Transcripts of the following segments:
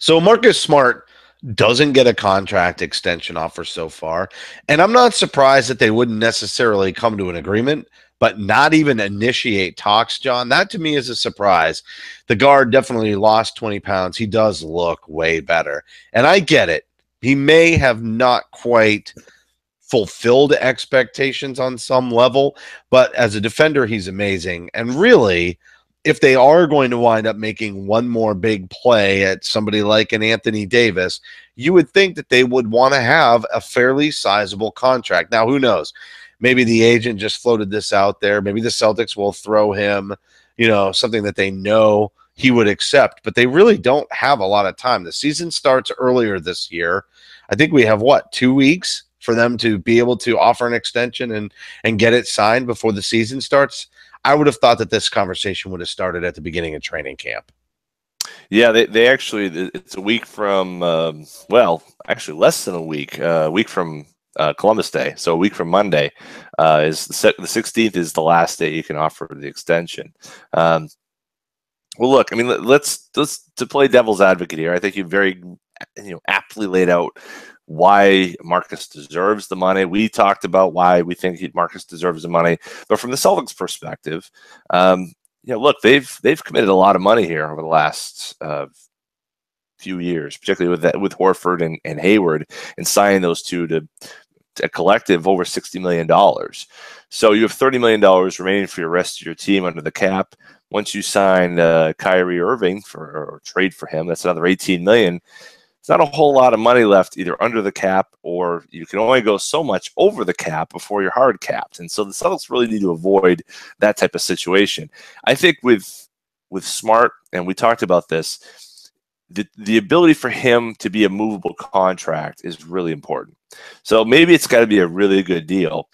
So Marcus Smart doesn't get a contract extension offer so far. And I'm not surprised that they wouldn't necessarily come to an agreement, but not even initiate talks, John. That to me is a surprise. The guard definitely lost 20 pounds. He does look way better. And I get it. He may have not quite fulfilled expectations on some level, but as a defender, he's amazing. And really, if they are going to wind up making one more big play at somebody like an Anthony Davis, you would think that they would want to have a fairly sizable contract. Now, who knows? Maybe the agent just floated this out there. Maybe the Celtics will throw him, something that they know he would accept, but they really don't have a lot of time. The season starts earlier this year. I think we have 2 weeks for them to be able to offer an extension and get it signed before the season starts. I would have thought that this conversation would have started at the beginning of training camp. Yeah, they actually, it's a week from, actually less than a week from Columbus Day. So a week from Monday is the 16th is the last day you can offer the extension. Well, look, I mean, let's to play devil's advocate here. I think you very, aptly laid out why Marcus deserves the money. We talked about why we think Marcus deserves the money, but from the Celtics' perspective, look, they've committed a lot of money here over the last few years, particularly with Horford and Hayward, and signing those two to a collective over $60 million. So you have $30 million remaining for your rest of your team under the cap. Once you sign Kyrie Irving or trade for him, that's another $18 million. It's not a whole lot of money left either under the cap, or you can only go so much over the cap before you're hard capped. And so the Celtics really need to avoid that type of situation. I think with Smart, and we talked about this, the ability for him to be a movable contract is really important. So maybe it's got to be a really good deal.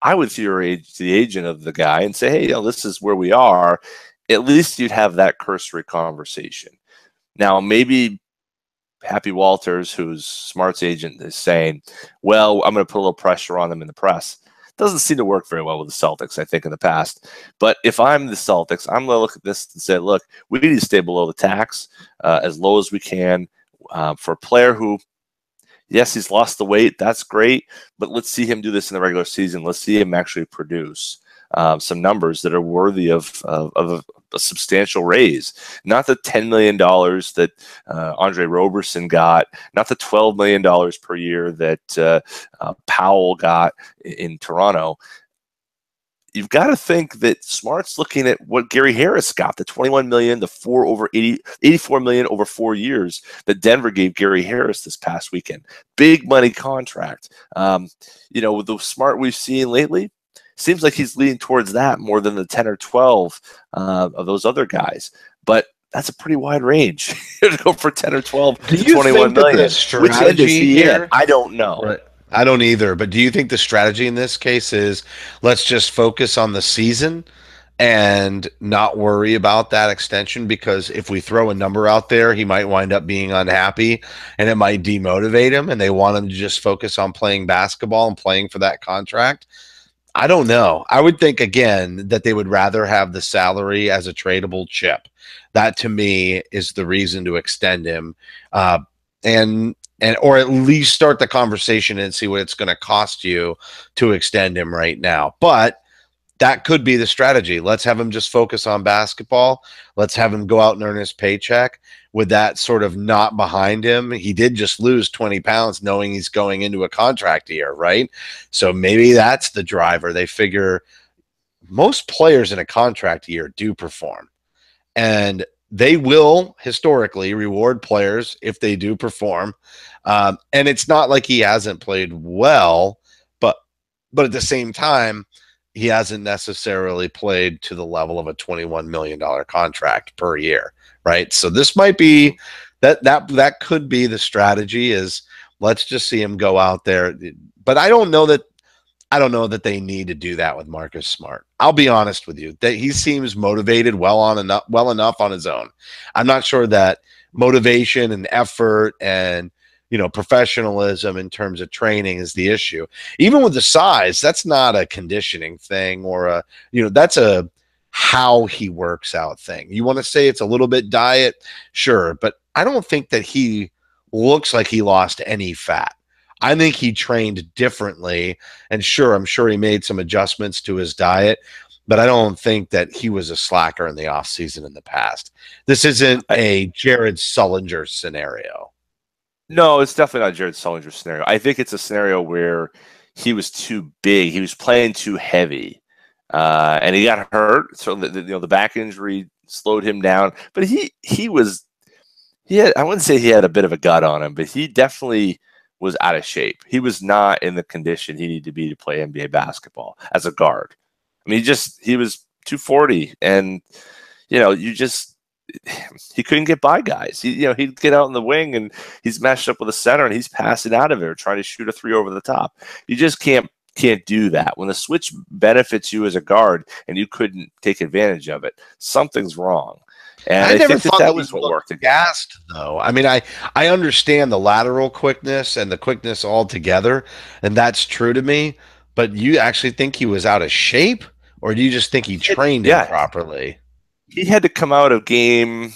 I would theory the agent of the guy and say, hey, this is where we are. At least you'd have that cursory conversation. Now, maybe Happy Walters, who's Smart's agent, is saying, well, I'm going to put a little pressure on them in the press. Doesn't seem to work very well with the Celtics, I think, in the past. But if I'm the Celtics, I'm going to look at this and say, look, we need to stay below the tax as low as we can for a player who, yes, he's lost the weight. That's great. But let's see him do this in the regular season. Let's see him actually produce some numbers that are worthy of a substantial raise. Not the $10 million that Andre Roberson got, not the $12 million per year that Powell got in Toronto. You've got to think that Smart's looking at what Gary Harris got, the $21 million, the $84 million over 4 years that Denver gave Gary Harris this past weekend. Big money contract. With the Smart we've seen lately, seems like he's leaning towards that more than the 10 or 12 of those other guys. But that's a pretty wide range to go for 10 or 12 to 21 million. Which end is he in? I don't know. Right. I don't either. But do you think the strategy in this case is let's just focus on the season and not worry about that extension? Because if we throw a number out there, he might wind up being unhappy and it might demotivate him, and they want him to just focus on playing basketball and playing for that contract. I don't know. I would think, again, that they would rather have the salary as a tradable chip. That, to me, is the reason to extend him, or at least start the conversation and see what it's going to cost you to extend him right now. But that could be the strategy. Let's have him just focus on basketball. Let's have him go out and earn his paycheck. With that sort of not behind him, he did just lose 20 pounds knowing he's going into a contract year, right? So maybe that's the driver. They figure most players in a contract year do perform, and they will historically reward players if they do perform. And it's not like he hasn't played well, but at the same time, he hasn't necessarily played to the level of a $21 million contract per year, right? So this might be that could be the strategy, is let's just see him go out there. But I don't know that they need to do that with Marcus Smart. I'll be honest with you, that he seems motivated well enough on his own. I'm not sure that motivation and effort and professionalism in terms of training is the issue. Even with the size, that's not a conditioning thing or that's a how he works out thing. You want to say it's a little bit diet, sure, but I don't think that he looks like he lost any fat. I think he trained differently, and sure, I'm sure he made some adjustments to his diet, but I don't think that he was a slacker in the off season in the past. This isn't a Jared Sullinger scenario. No, it's definitely not Jared Sullinger scenario. I think it's a scenario where he was too big. He was playing too heavy, and he got hurt. So the back injury slowed him down. But he had, I wouldn't say he had a bit of a gut on him, but he definitely was out of shape. He was not in the condition he needed to be to play NBA basketball as a guard. I mean, he was 240, and he couldn't get by guys. He'd get out in the wing and he's matched up with a center and he's passing out of it, trying to shoot a three over the top. You just can't do that. When the switch benefits you as a guard and you couldn't take advantage of it, something's wrong. And I never thought that was what worked. Gassed though. I mean, I understand the lateral quickness and the quickness altogether, and that's true to me. But you actually think he was out of shape, or do you just think he trained improperly? He had to come out of game.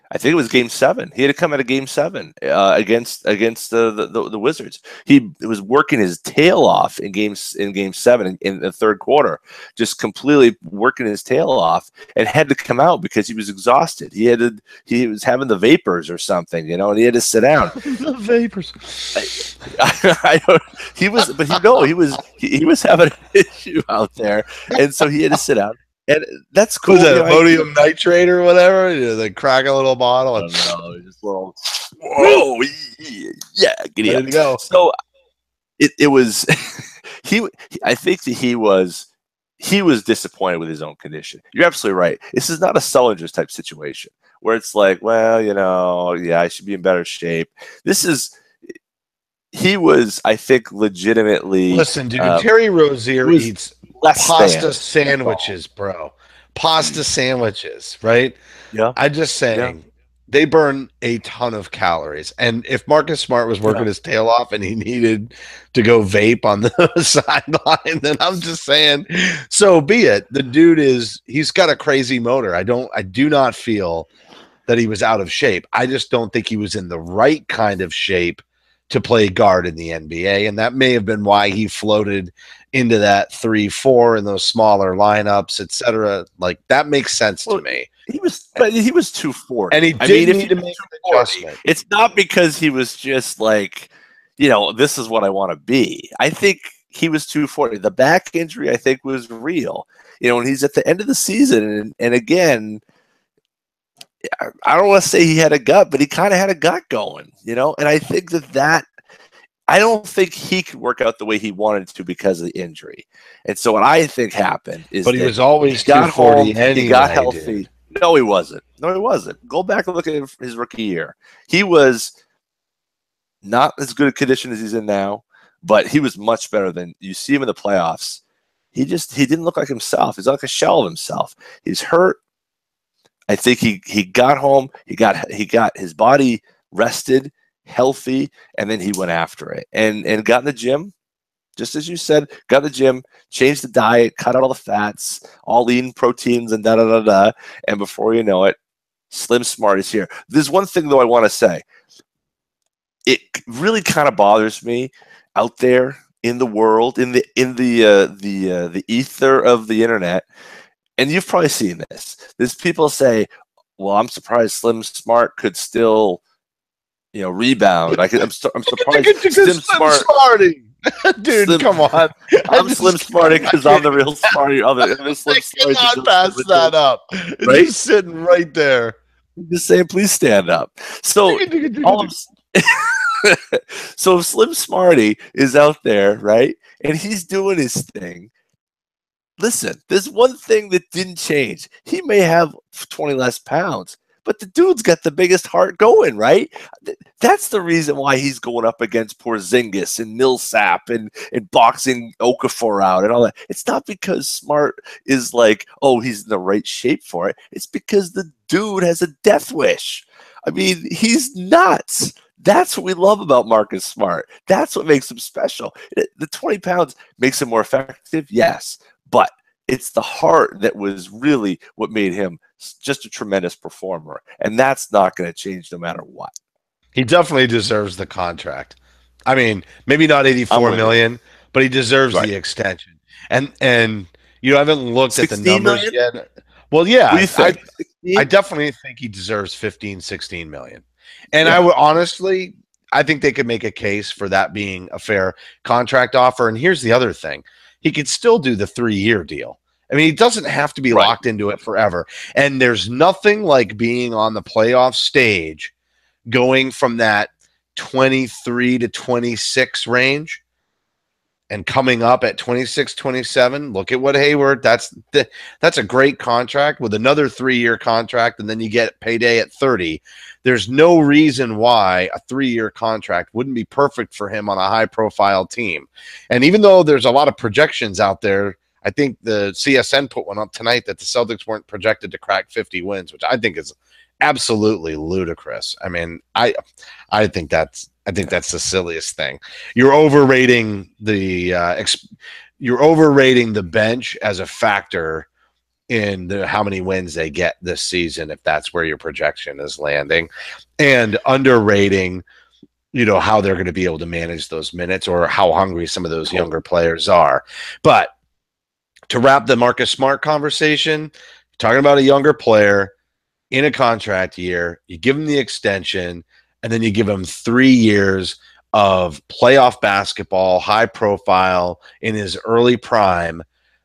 I think it was Game 7. He had to come out of Game 7 against the Wizards. He was working his tail off in Game 7 in the third quarter, just completely working his tail off, and had to come out because he was exhausted. He was having the vapors or something, and he had to sit down. The vapors. He was having an issue out there, and so he had to sit down. And that's cool. Was that ammonium nitrate or whatever? They crack a little bottle. And just little. Whoa, yeah, giddy up. Go. So it was. I think that he was disappointed with his own condition. You're absolutely right. This is not a Sullinger type situation where it's like, well, I should be in better shape. He was, I think, legitimately. Listen, dude, Terry Rozier eats pasta sandwiches, bro. Pasta sandwiches, right? Yeah. I'm just saying they burn a ton of calories. And if Marcus Smart was working his tail off and he needed to go vape on the sideline, then I'm just saying, so be it. The dude he's got a crazy motor. I do not feel that he was out of shape. I just don't think he was in the right kind of shape to play guard in the NBA. And that may have been why he floated into that 3-4 in those smaller lineups, etc. Like, that makes sense to me. He was 240. And he did need to make an adjustment. It's not because he was just like, this is what I want to be. I think he was 240. The back injury, I think, was real. And he's at the end of the season. And again, I don't want to say he had a gut, but he kind of had a gut going, and I think that I don't think he could work out the way he wanted to because of the injury. And so what I think happened is he was always 240 anyway, he got healthy. Dude. No, he wasn't. Go back and look at his rookie year. He was not as good a condition as he's in now, but he was much better than you see him in the playoffs. He didn't look like himself. He's like a shell of himself. He's hurt. I think he got home. He got his body rested, healthy, and then he went after it and got in the gym, just as you said. Got in the gym, changed the diet, cut out all the fats, all lean proteins, and da. And before you know it, Slim Smart is here. There's one thing though I want to say. It really kind of bothers me out there in the world, in the ether of the internet. And you've probably seen this. There's people say, well, I'm surprised Slim Smart could still, rebound. I'm surprised Slim Smarty. Dude, come on. I'm Slim Smarty because I'm the real Smarty. I'm the Slim Smarty. I cannot pass that up. It's just sitting right there. Just saying, please stand up. So, so Slim Smarty is out there, right? And he's doing his thing. Listen, there's one thing that didn't change. He may have 20 less pounds, but the dude's got the biggest heart going, right? That's the reason why he's going up against Porzingis and Millsap and boxing Okafor out and all that. It's not because Smart is like, oh, he's in the right shape for it. It's because the dude has a death wish. I mean, he's nuts. That's what we love about Marcus Smart. That's what makes him special. The 20 pounds makes him more effective, yes. But It's the heart that was really what made him just a tremendous performer, and that's not going to change no matter what. He definitely deserves the contract. I mean, maybe not I'm 84 with you. million, but he deserves Right. the extension. And you know, I haven't looked at the 16 numbers million? yet. Well, What do you yeah, think? I 16? definitely think he deserves 15, 16 million. And I Yeah. would honestly, I think they could make a case for that being a fair contract offer. And here's the other thing. He could still do the 3-year deal. I mean, he doesn't have to be Right. locked into it forever. And there's nothing like being on the playoff stage going from that 23 to 26 range and coming up at 26, 27. Look at what Hayward, that's a great contract with another 3-year contract, and then you get payday at 30. There's no reason why a 3-year contract wouldn't be perfect for him on a high profile team. And even though there's a lot of projections out there, I think the CSN put one up tonight that the Celtics weren't projected to crack 50 wins, which I think is absolutely ludicrous. I mean, I think that's the silliest thing. You're overrating the you're overrating the bench as a factor in how many wins they get this season if that's where your projection is landing, and underrating how they're going to be able to manage those minutes or how hungry some of those younger players are. But to wrap the Marcus Smart conversation, talking about a younger player in a contract year, you give him the extension, and then you give him 3 years of playoff basketball, high profile in his early prime.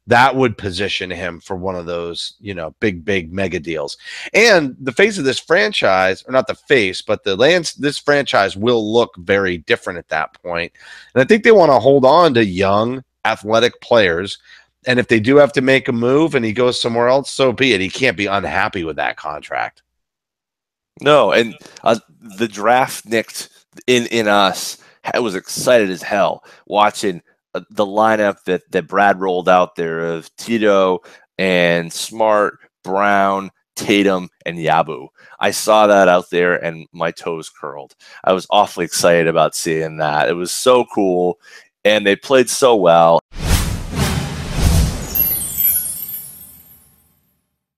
That would position him for one of those, big mega deals. And the face of this franchise, or not the face, but this franchise will look very different at that point. And I think they want to hold on to young, athletic players. And if they do have to make a move and he goes somewhere else, so be it. He can't be unhappy with that contract. No, and the draft nicked in us. I was excited as hell watching the lineup that Brad rolled out there of Tito and Smart, Brown, Tatum, and Yabu. I saw that out there and my toes curled. I was awfully excited about seeing that. It was so cool, and they played so well.